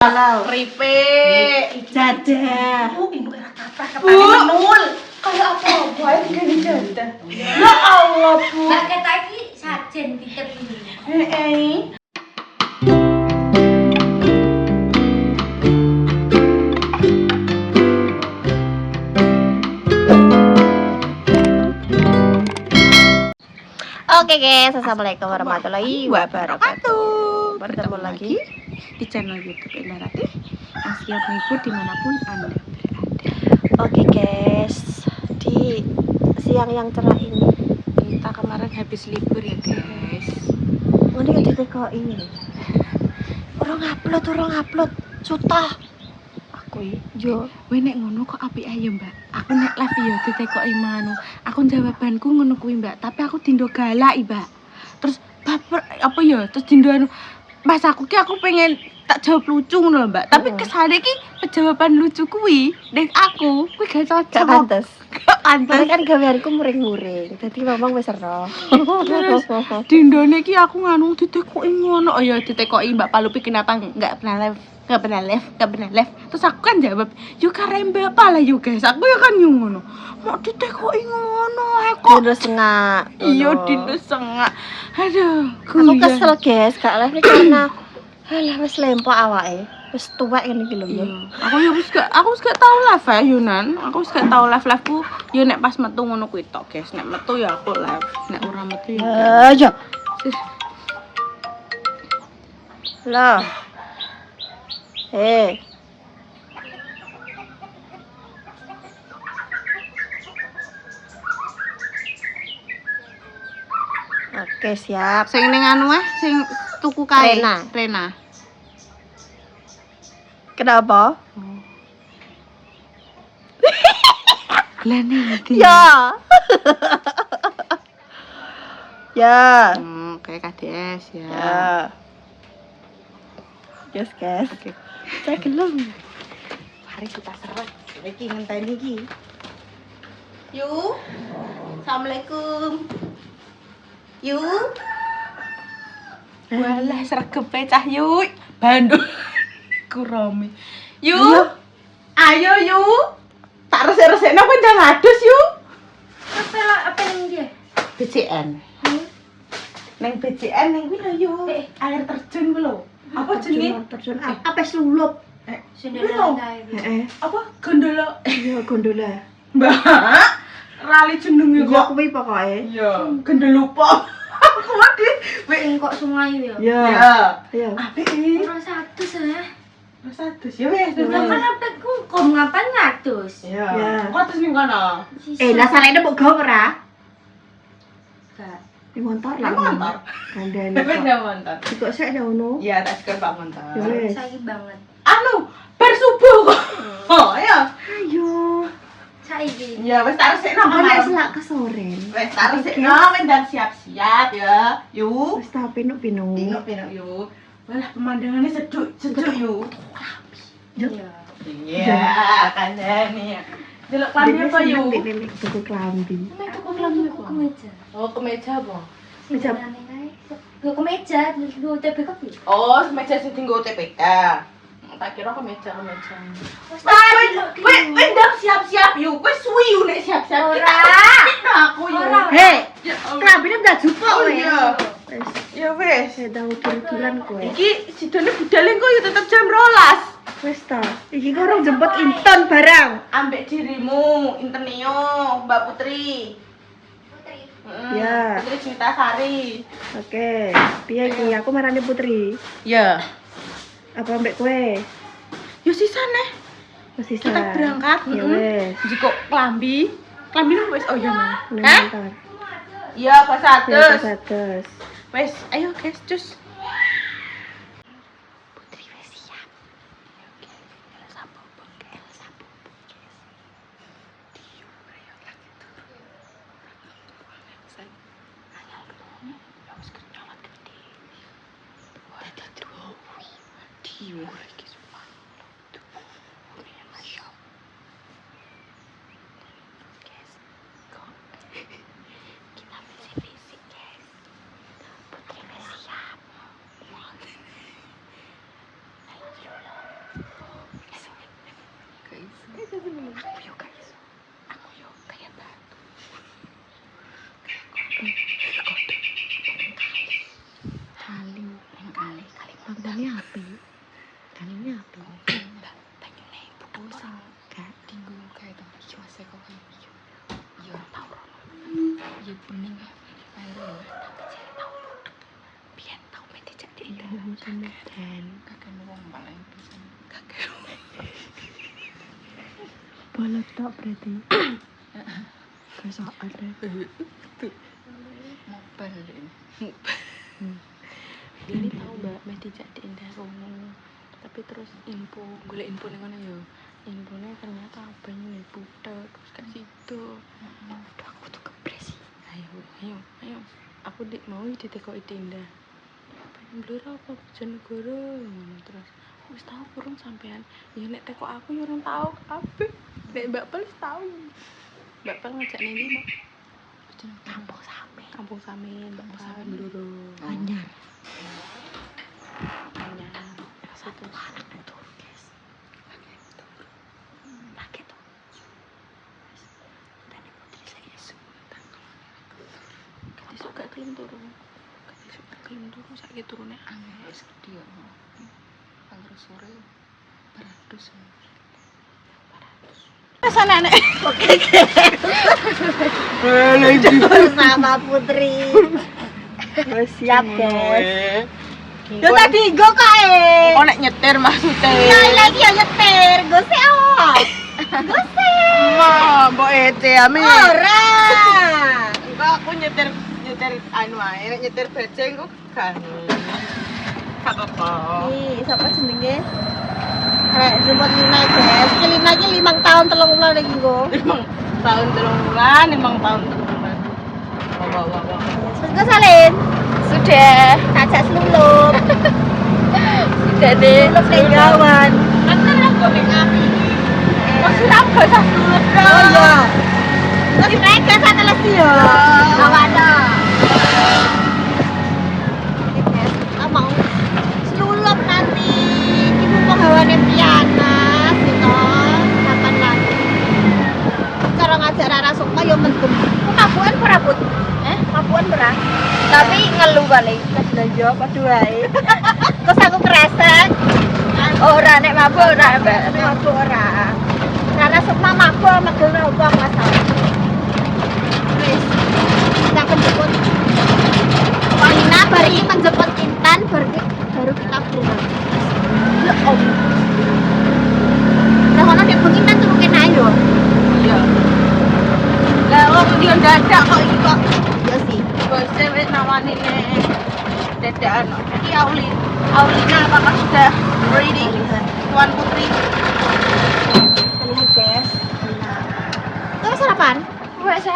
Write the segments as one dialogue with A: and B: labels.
A: Halo.
B: Ripe.
A: Jadah.
B: Induk era kaprah kepake menul. Kayak apa? Wae digane jadah. Ya Allah, Bu.
C: Mbak keta iki sajen titip ini.
B: Heeh.
A: Oke guys, assalamualaikum warahmatullahi wabarakatuh. Bertemu lagi
B: di channel YouTube Indah Ratih yang siap menghibur dimanapun Anda berada.
A: Oke guys, di siang yang cerah ini
B: Kita kemarin habis libur ya guys.
A: ini kan ditekoki. Orang upload, sutah. Aku yo,
B: Nek ngono kok apik ae Mbak. Aku nek live yo ditekoki manu. Aku jawabanku ngono kuwi Mbak, tapi aku dindo galak Mbak. Terus baper apa ya? Terus dindo anu Mas aku pengen tak jawab lucu ngono lho Mbak. Tapi kesane ki jawaban lucu kuwi ning aku kuwi gak cocok.
A: gak pantes.
B: Gak pantes.
A: Karena kan gaweanku muring-muring. Jadi memang wis ero.
B: Dindone ki aku nganu ditekoki ngono. Oh ya ditekoki Mbak Palupi kenapa enggak pernah live. Terus aku kan jawab, "Yo kare Mbak lah yo guys." Aku ya kan yo ngono. Mau ditekoki ngono aku.
A: Dino sengak.
B: Iya dino sengak. Aduh,
A: Aku kesel guys, gak live karena alah wis lempok awake. Wis tuwek ngene iki lho yo.
B: Aku ya wis gak tau live ya Yunan. Aku wis gak tau live-liveku yo nek pas metu ngono kuwi tok, guys. Nek metu ya aku live, nek ora metu ya.
A: Ayo. Lah. Oke, siap.
B: Sing ning anu sing tuku kae.
A: Rena. Kenapa?
B: Lah nih.
A: Ya. Ya.
B: Kayak KDS ya.
A: Ya. Yes, guys.
B: Oke.
A: Saya gelem.
B: Mari kita seret. Iki ngenteni iki. Yu. Assalamualaikum. Yu. Walah sregepe cah Yu. Bandung. Kurami. Yu. Ayo Yu. Tak resik-resikno kowe ndang adus Yu.
C: Apa yang dia?
B: BCN. Neng BCN neng kuwi lho Yu. Air terjun kuwi lho. Apa jenenge?
A: Terjun apa slulup?
C: Sendirian kae.
A: Heeh.
B: Apa gondola?
A: Iya, gondola.
B: Mbak, rali jenenge
A: Iya,
B: kok.
A: kuwi pokoke.
B: Iya, gendelupa. Kuwi
C: Sing kok sungai ya.
A: Ya. Iya.
B: Apik iki.
C: Ora 100 ya.
B: Wis adus ya wis.
C: Lah kan apikku kom ngapain 100?
B: Iya.
A: Ya.
B: Kok terus ning kono?
A: Lah salene mbok gawe ora?
C: Gak.
A: Di motor lah.
B: Motor.
A: Kandhane.
B: Tapi ndak montor.
A: Kok sik ngono?
B: Iya, tak seker Pak montor.
A: Ya wis.
C: Saiki banget.
B: Anu, bar subuh kok. Oh, iya.
A: Ayo.
C: Saiki.
B: Ya wis tak resikno
A: Apa nek
B: kemarin.
A: selak kesoren?
B: Wis tak resikno dan siap-siap ya. Yu.
A: Wis ta pinuk-pinuk.
B: Pinuk yu. Walah pemandangannya sejuk yu.
C: Iya.
B: Iya, kandhane. Delok klambi apa yu?
A: Nek tuku klambi.
C: Aku kemeja.
B: Oh, kemeja apa?
A: Meja.
C: Gue kemeja, gue TB kopi.
B: Oh, kemeja sing dienggo TPK. Tak kira kemeja.
C: Wes
B: Weh, ndang siap-siap yu. Wis suwi yu nek siap-siap.
C: Ora.
B: Kita aku yu.
C: Ora.
A: Hei,
B: Ya Allah.
A: klambine udah jupuk
B: Oh,
A: kowe.
B: iya.
A: Wis,
B: Ya wis.
A: saya tahu udur-uduran kowe.
B: Iki sidone budale engko yo tetep jam 12.
A: Wis ta. Iki kok urung jemput Inton barang.
B: Ambek dirimu, Intenio, Mbak Putri.
A: Ya.
B: Putri Cinta Sari.
A: Oke. Piye iki? Aku marani Putri.
B: Ya.
A: Apa mbek kowe?
B: Yo sisane.
A: Masih
B: Kita berangkat.
A: Ya wis.
B: Jiko klambi. Klambine wis oh ya, Mas.
A: Nonton.
B: Iya, pas
A: Ya
B: atus.
A: bagus.
B: Wes, ayo guys, cus.
A: Putri wis siap.
B: Aku yo guys. Aku yo kayak batu. Kali, kali
A: Maknanya api. Kalinya api.
B: banyu nih butuh orang gak tinggu kayak itu cuaca kok kan iya tau rono iya bening air tapi saya tau butuh biar tau mesti jadi dan kakek wong malah yang bisa kakek
A: Bolot tok berarti. Kesok ada.
B: mobile ini tahu mbak mesti jadi indah rono tapi terus info golek info ning ngono yo infonya ternyata abangnya buta terus kayak situ aduh aku tuh kepres ayo aku mau ditekoki Dinda pengen blur apa Bojonegoro terus wis tahu kurang sampean ya nek teko aku yo ora tahu kabeh nek Mbak Pel tahu Mbak Pel ngajak ning ndi Mbak Kampung Samin Mbak Pel Bluro
A: Anyar.
B: situ
A: Anak itu, guys. Pakai tuh. Dan ibu saya suka.
B: kati suka kelem turu saiki turune angel wis gedhe yo angger sore 100 Sana nek.
A: Oke. Sama Putri. Siap, guys. Yo tadi go kae.
B: Oh nek nyetir maksudnya.
A: Lagi ya nyetir, go sih awak. Go sih.
B: Ma, mbok ete ame.
A: Ora.
B: Enggak aku nyetir anu ae, nek nyetir beceng kok kan. Gak apa-apa.
A: Nih, siapa jenenge? Jemput Lina, guys. Ki Lina ki 5 tahun 3 bulan lagi go.
B: 5 tahun 3 bulan, 5 tahun 3 bulan. Wah.
A: Sudah salin.
B: Sudah.
A: Ajak selulup.
B: Sudah deh.
A: Selulup legawan.
B: Kan aku ning api. Kok siram gak usah sulut
A: Oh iya. Terus mereka satu lagi ya. Awada. Kita mau selulup nanti. Ibu mau hawane pianas gitu. Kapan lagi? Cara ngajar Rara Sukma yo mendem. Kok mabukan berabut? Mabukan berah. Tapi ngeluh kali. Wis belanja padha wae. Terus aku kresek. Ora nek mabuk ora, Mbak. Nek mabuk ora. Rara Sukma mabuk megel opo masalah. Wis. Kita menjemput Polina bari menjemput Intan baru kita pulang. Ya om. Lah ono nek bengi kan turu kene ae yo.
B: Iya. Lah wong dia dadak kok iki kok.
A: Ya sih.
B: Bose wis nawani nek dadakan. Iki Aulina apakah sudah ready? Tuan Putri.
A: Ini guys. Kamu sarapan?
C: Wes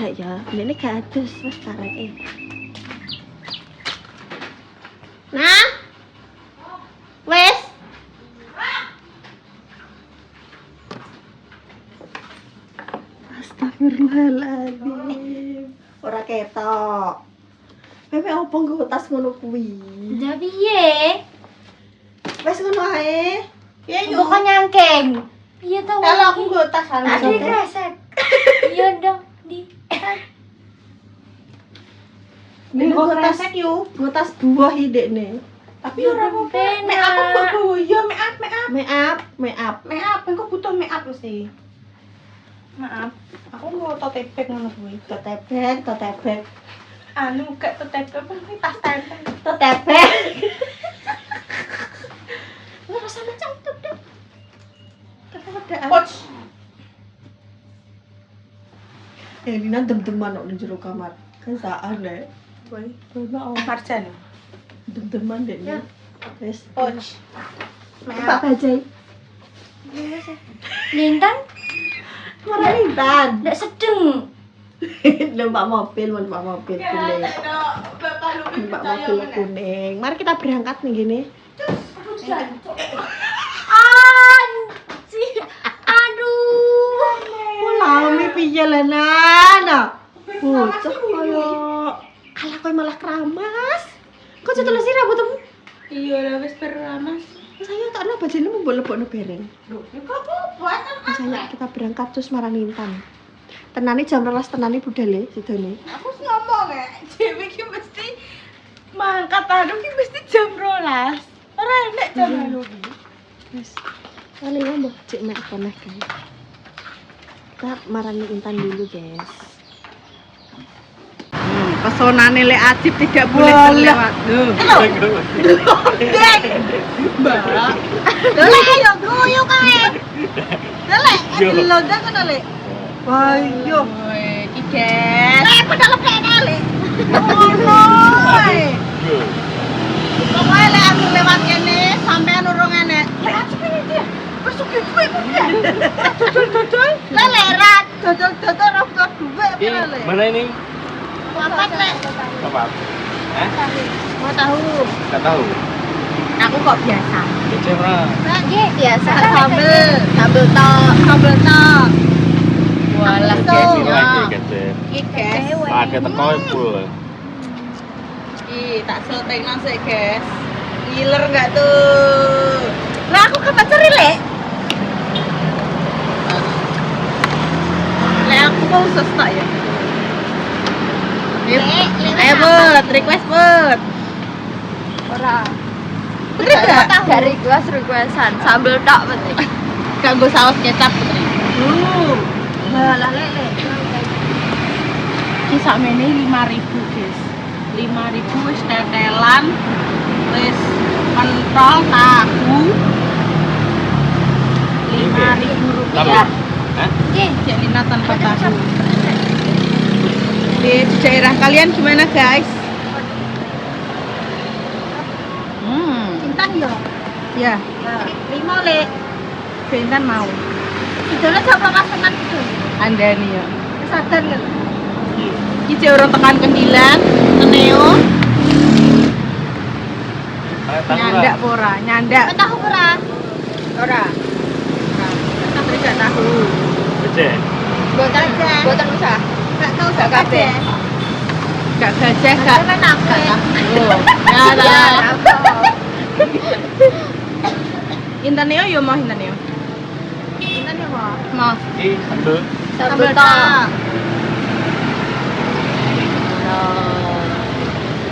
A: Ya, ini gak adus wis kareke. Nah. Wes. Astagfirullahaladzim. Ora ketok. Pepe opo nggo tas ngono kuwi?
C: Lah piye?
A: Wes ngono ae. Ya
C: Kok nyangkeng? Piye to?
A: Kalau aku nggo tas
C: Tadi
A: maksudnya.
C: kresek. Iya dong, di.
A: Ning nggo tas yo, nggo tas buah idekne.
B: Tapi ora apa-apa. Mek
C: Penak.
B: aku kok yo make up.
A: Make up.
B: Engko butuh make up mesti. Maaf. Aku mau tote bag ngono kuwi.
A: Tote bag.
B: Anu gak tote bag apa kuwi tas tempel.
A: Tote bag.
C: Ora sama cantik dong.
B: Coach.
A: Lina dem-deman kok di jero kamar. Kesaan le.
B: Woi, coba Marjan.
A: Dem-deman dek.
C: Ya.
A: Wes.
B: Coach.
A: Pak Bajai.
C: Lintan
A: Mara Intan.
C: ndak sedeng.
A: Numpak mobil kuning.
B: Bapak lu
A: Numpak mobil kuning. Mari kita berangkat nih gini.
C: Anjir. Aduh.
A: Lami piye lenana. Bocah koyo alah koyo malah keramas. Kok setelah sih rambutmu?
B: Iya, lah wis beramas.
A: Saya tak ada bajane mbok lebokno bereng.
B: Lho, ya kok buat
A: Saya kita berangkat terus marang Intan. Tenane jam 12 tenane budale sidone.
B: aku wis ngomong dhewe iki mesti mangkat anu ki mesti jam 12. Ora enek jam anu ki.
A: Wis. Kali mbok cek mek koneh guys. Kita marangi Intan dulu, guys.
B: Pesonane Lek Ajib tidak boleh terlewat. Mbak.
A: Lele ayo guyu kae. Lele,
B: Londa kan Lek.
A: wah yo.
B: Iki guys.
A: Padahal kene le.
B: Oi.
A: Pokoknya lek aku lewat kene sampean urung enek.
B: Lek Ajib ini dia. Wis sugih duwe kok dia. Dodol-dodol.
A: Lele rat dodol-dodol ora duwe pira le.
D: Mana ini?
A: Papat le.
D: Apa? Hah?
A: Mau tahu.
D: Enggak tahu.
B: Aku kok biasa.
D: Kecil pernah.
A: Nggih, biasa sambel tok.
B: Walah
A: Tuh.
B: guys.
D: Lagi kecil.
B: Iki guys.
D: Pakai teko full.
B: Ih, tak setengah sih guys. Ngiler nggak tuh? Lah aku kapan cari Lek? Lek aku mau sestak ya. Ayo buat request buat.
C: Ora.
B: Putri enggak?
C: Gak requestan, sambel tok penting.
B: Kanggo saus kecap Putri.
A: Lah lele.
B: Ki sakmene 5.000 guys. 5.000 wis tetelan. Wis pentol tahu. 5.000 rupiah.
D: Hah?
B: Cek Lina tanpa tahu. Di daerah kalian gimana guys?
A: Intan yo.
B: Ya,
A: 5 le.
B: Bintan mau.
A: Idone jam 12 tenan gitu.
B: Anda nih ya.
A: Sadar ya.
B: Iki orang tekan kendilan, teneo. Nyandak pora, nyandak.
A: Tahu ora?
B: Ora. Tapi gak tahu.
D: Kecil.
C: Boten usah.
A: Gak tahu
C: Gak kabeh.
B: Gak gajah, gak.
A: Kan aku.
B: Oh, ya Intaneo yo mau Intaneo.
A: Intan yo mau.
B: Mau.
D: Ini sambel.
C: Sambel tok.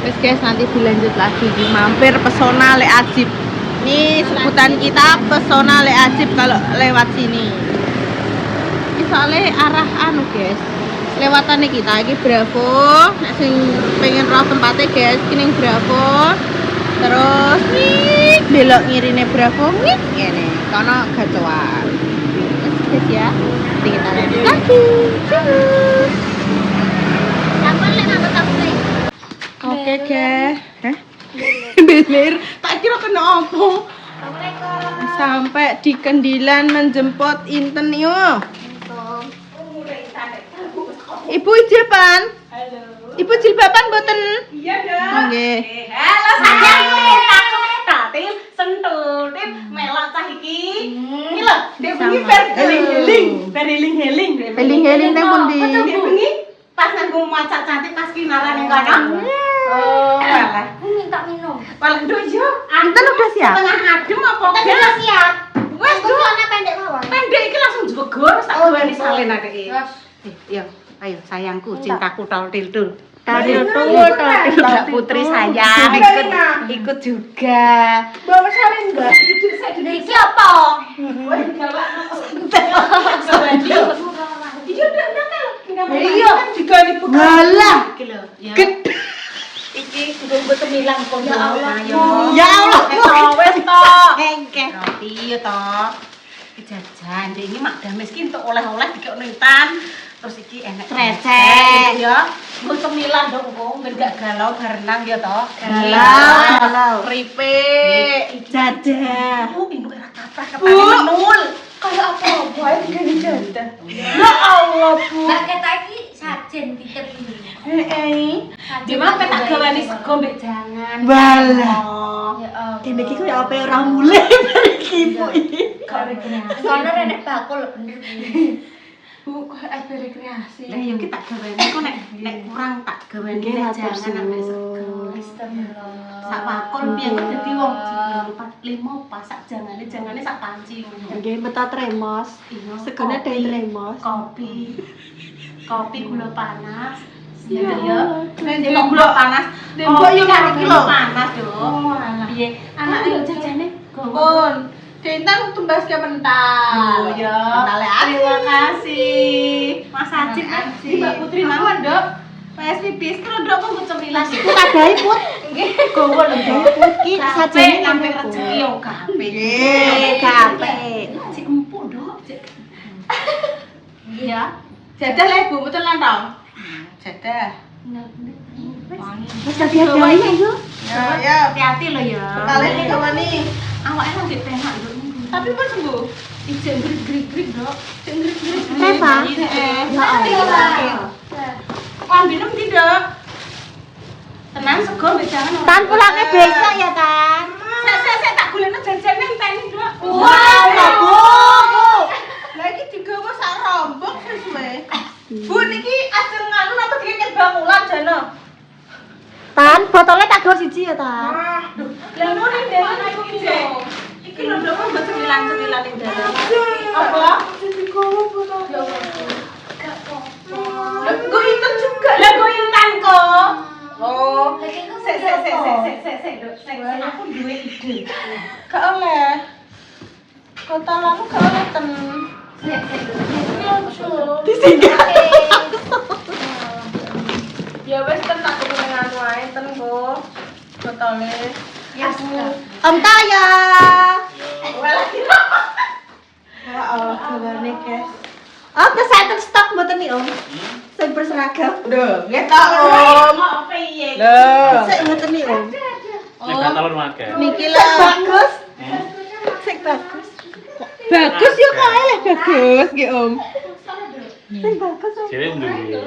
B: Wes guys, nanti dilanjut lagi di mampir Pesona Lek Ajib. Ini sebutan kita Pesona Lek Ajib kalau lewat sini. Ini soalnya arah anu guys. Lewatannya kita iki Bravo. Nek sing pengen roh tempatnya guys, kini Bravo. Terus nih belok ngirine Bravo nih ngene. Kono gacoan. Wes guys ya. Nanti kita lanjut lagi. Cus.
A: Sampai lek nang tahu sih.
B: Oke guys. Hah? Beler. Tak kira kena apa.
A: Assalamualaikum.
B: Sampai di Kendilan menjemput Inten yo. Ibu jilbaban. Halo. Ibu jilbaban mboten? Iya, Dok. Nggih.
E: Halo sayang, aku tatil sentutin melok cah iki. Iki lho, dek bengi bar heling-heling.
B: Heling-heling teng pundi?
E: Dek bengi pas nanggo maca cantik pas kinaran ning kono. Oh, alah.
C: Minta minum.
E: Paling do yo.
B: Inten udah siap?
E: Tengah adem apa
A: Kita
E: enggak?
A: sudah siap.
E: Wes
A: Aku
E: do.
A: celana pendek mawon.
E: Pendek iki langsung jebegor sak duweni salin adeke.
C: Terus
E: Yo, ayo sayangku, cintaku tol-til-tul.
B: Tidak
E: Putri sayang, ikut juga.
B: Bawa salin enggak?
C: iki apa?
E: Iya, juga
B: Ngalah.
E: Iki nggo temilang kok.
C: Ya Allah.
B: Ya Allah.
E: Wes tok.
A: Engke.
E: Roti ya toh. Iki jajan, iki mak dames ki entuk oleh-oleh dikekno Intan. Terus iki enek
A: Recek.
E: ya. Nggo temilang dong kok ben gak galau berenang ya toh.
B: Galau. Keripik.
A: Jadah.
E: Induk era kaprah kepane menul.
C: Kayak apa?
E: Wae digani jadah.
B: Ya Allah, Bu.
C: Mbak kita iki sajen titip ini.
E: Di mana tak gawani sego mbek jangan.
B: Walah.
C: Ya Allah.
A: Kene iki koyo apa ora mulai iki ibu iki.
C: Soalnya nenek bakul bener.
B: Bu, kok ada rekreasi.
E: Lah yo ki tak gawene kok nek kurang tak gawene
A: Nggih, matur
E: jangan ambek
A: suwun.
E: sego. Sak pakon piye kok dadi wong 4 5 pas sak jangane sak panci ngono.
A: Nggih, beto tremos.
E: Iya,
A: Segone
E: kopi,
A: dari tremos.
E: Kopi gula panas.
A: Ya
E: Ya ya.
A: Allah.
E: Nek gula panas,
A: Mbok
E: kopi
A: yo
E: karo
A: ngerti
E: gula
A: lho.
E: panas, Dok.
B: Oh, alah.
E: Piye? Anak yo jajane gowo.
B: Pun, Dintang tumbas ke mental.
E: Oh ya.
A: Kenale Aci.
E: Terima kasih. Mas Aci,
B: Aci.
E: Mbak Putri mawon, Dok. PSBB sekarang Dok kok cemilan iki.
A: Ku kadai put.
E: Nggih, gowo lho, Dok.
A: Put ki sajane
E: sampe
A: ngene, Put.
E: rezeki yo kabeh.
A: Nggih, gape.
E: Cek empuk, Dok. Cek. Iya.
B: Jadah lah ibu, betul lah tau.
E: Jadah.
A: Wis hati-hati yo.
B: Ya, ya.
E: Hati-hati lo ya.
B: Kalian nih kawan nih.
E: Awaknya lagi penak, Dok.
B: Tapi pun sembuh.
E: Ijek grik-grik, Dok. Cek grik-grik.
A: Reva?
E: Ya Allah. Ambil nem tidak. Tenang sego mbek jangan ora.
A: Tan pulangnya besok ya, Tan.
E: Saya tak golekno janjane enteni, Dok.
A: Wow, Bu.
B: Lagi digawa sak rombong sesuai. Bu niki ajeng nganu apa dikeket bangulan jana.
A: Tan, botolnya tak gawa siji ya, Tan.
B: Lah ngono ndek ana iki lho.
E: Iki lho Dok, mbok cemilan-cemilan ning dalam.
B: Apa? Digawa botol. Ya Allah. Lah gue inten juga.
E: Lah kok intan kok.
B: Oh,
E: Sek, Dok. Sek, aku duwe ide.
B: gak oleh. Kota lalu gak oleh ten.
E: Sek, Dok.
A: Disinggah.
B: Ya wes ten tak kudu nganu ae ten Bu. Botolnya.
E: Ya sudah.
A: Om Taya.
B: Ya Allah, gawane guys.
A: Oh, kesehatan stok mboten nih, Om. Sing berseragam.
B: Duh, nggih ta Om.
E: Apa iye?
B: Lho.
A: Sik mboten nih, Om.
D: Nek katalon make.
B: Niki
A: Sik
B: lah.
A: bagus. Sik bagus.
B: Bagus ya kae lah bagus nggih Om.
A: Sik bagus, Om.
D: Cewek duwe.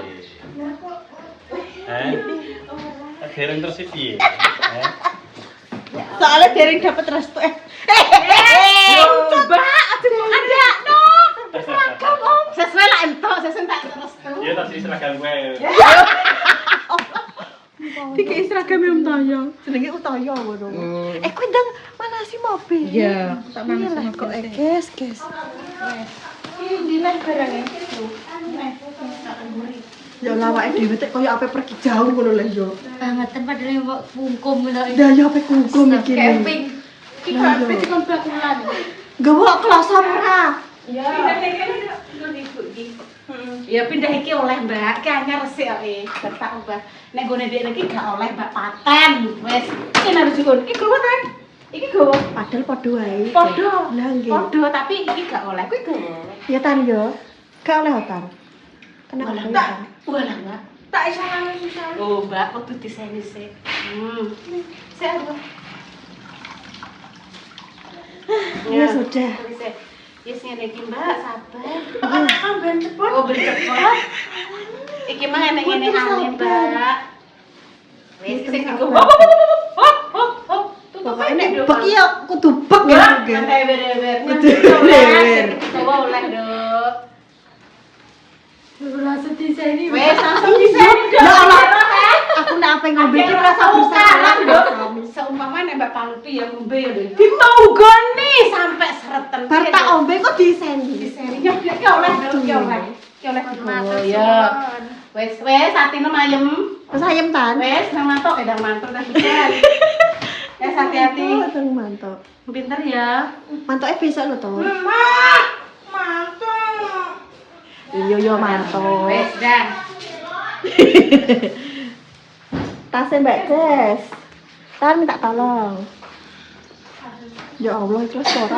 D: Dereng terus piye?
B: Soalnya dereng dapat restu. Coba ada no. Seragam Om.
E: Sesuai lah entok, sesuai tak terus tuh.
D: Ya tak sih seragam gue.
B: Dikei seragam Om Taya.
A: Jenenge Utaya ngono. Kuwi ndang mana sih mobil?
B: Iya, tak
A: Iya lah kok guys.
B: Ini dinah barangnya.
A: Ya lawake dhewe tek koyo ape pergi jauh ngono lho yo.
C: Bangetan padahal yang bungkum lho.
A: Dah ya ape kungkum iki.
C: Camping.
B: Iki kabeh dikon bakulan.
A: Gawa kloso ora?
B: Ya.
E: Pindah iki lho ibu iki. Ya pindah iki oleh Mbak, ki anyar resik kok tak ubah. Nek gone dhek iki gak oleh Mbak paten. Wis, iki harus dikon. Iki gowo ta? Iki gowo.
A: Padahal padha wae.
E: Padha.
A: Lah nggih.
E: Padha tapi iki gak oleh. Kuwi gowo.
A: Ya Tan yo. Gak oleh Tan. Kenapa
E: Walah,
A: ya,
E: Mbak.
A: Tan?
E: Walah, Mbak.
B: Tak isahan susah.
E: Oh, Mbak, waktu desain sih. Saya apa?
A: Ya sudah.
E: Yes, ngene iki, Mbak, sabar.
B: Anak ben cepet.
E: Oh, ben cepet. Iki mah enek ngene ane, Mbak. Wis sing
A: Sabar.
E: digo. Hop.
A: Pokoknya nek bek ya kudu bek ya.
E: Santai ber-ber.
A: Kudu ber-ber.
E: Coba oleh, Dok.
B: Rasa desain ini.
E: Wes, langsung desain, Dok.
A: Ya Allah. Aku nek ape ngombe iki rasa bersalah, Dok.
E: Seumpama nek Mbak Palpi ya ngombe ya lho. Ditaugoni sampai sereten.
A: Bar tak ombe kok desain iki.
E: Diserinya ki oleh Dok, ki oleh. Ki oleh digowo ya. Wes, atine mayem.
A: Wes ayem Tan.
E: Wes, nang mantok edang mantuk dah hujan. Wes hati-hati.
A: Teng mantuk.
E: Pinter ya.
A: Mantuke besok lho, Ton.
B: Mantap.
A: Yo mantuk.
E: Wes dah.
A: Tasnya Mbak Jess. Tan minta tolong. Ya Allah, ikhlas ora.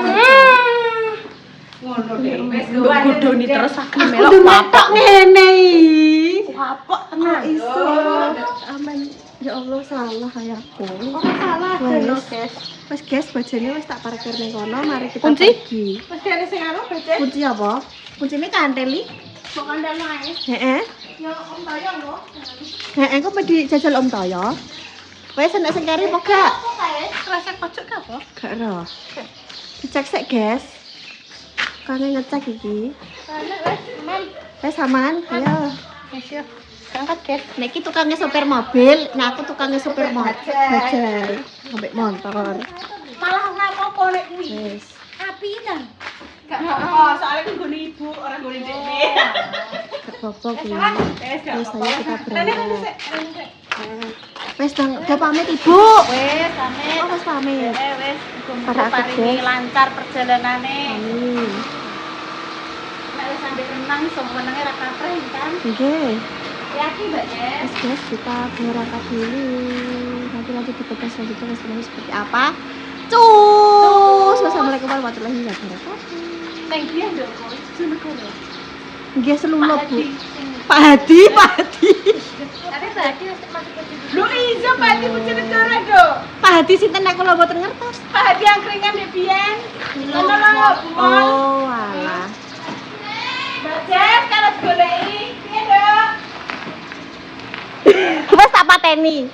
E: Ngono deh. Wes
B: Mbok godoni terus aku
A: Aku
B: melok
A: tuh
B: apa?
A: matok ngene iki.
B: Apa
A: Kok
B: tenan?
A: iso? Aman. Ya Allah, salah kayakku.
B: Ora salah
A: Wes.
B: guys.
A: Wes guys, bajane wis tak parkir ning kono, mari kita
B: Kunci?
A: pergi.
B: Mesti ada sing anu baca.
A: Kunci apa? Kuncine kanteli.
B: Bukan dan lain.
A: Heeh.
B: Ya Om Bayang loh.
A: Heeh, kok di jajal Om Toyo. Wes enak sing kari apa gak?
B: Apa kae? Resep pojok ka apa?
A: Gak ero. Dicek sik, guys. Kane ngecek iki.
B: Karena wes, Mam.
A: samaan, ayo. Ayo. Berangkat, Kes. Nek iki tukangnya sopir mobil, nah aku tukangnya sopir bajai. Ambek motor.
E: Malah ngapo nek kuwi.
A: Wis.
C: Apinan.
E: Gak apa-apa, soalnya kan gue ibu, orang gue dekne.
A: Gak apa-apa kuwi.
E: Wes gak
A: Wis,
E: apa-apa.
A: ayo kita
E: Rene
A: berangkat.
E: sik.
A: Wis, udah pamit Ibu.
E: Wes, pamit.
A: Oh, wis pamit.
E: Wes,
A: Para
E: muga-muga
A: akses.
E: paringi lancar perjalanane.
A: Amin.
E: Nek wis sampe renang iso menenge ra kapreh kan.
A: Nggih.
E: Yakin Mbak Jess?
A: Wis guys, kita berangkat dulu. Nanti lanjut di podcast selanjutnya Wes seperti apa. Cus. Wassalamualaikum warahmatullahi wabarakatuh.
E: Thank you ya, Dok. Jenegoro.
A: Nggih selulup, Bu.
C: Sing-
A: Pak Hadi.
C: Tapi berarti masuk ke situ.
E: Lu iso Pak Hadi Bojonegoro, Dok.
A: Pak Hadi sinten aku lho mboten ngertos.
E: Pak Hadi angkringan dek biyen. Ngono lho, Bumon.
A: Oh, alah.
E: Mbak Jess kalau goleki, piye, Dok?
A: Wes tak pateni.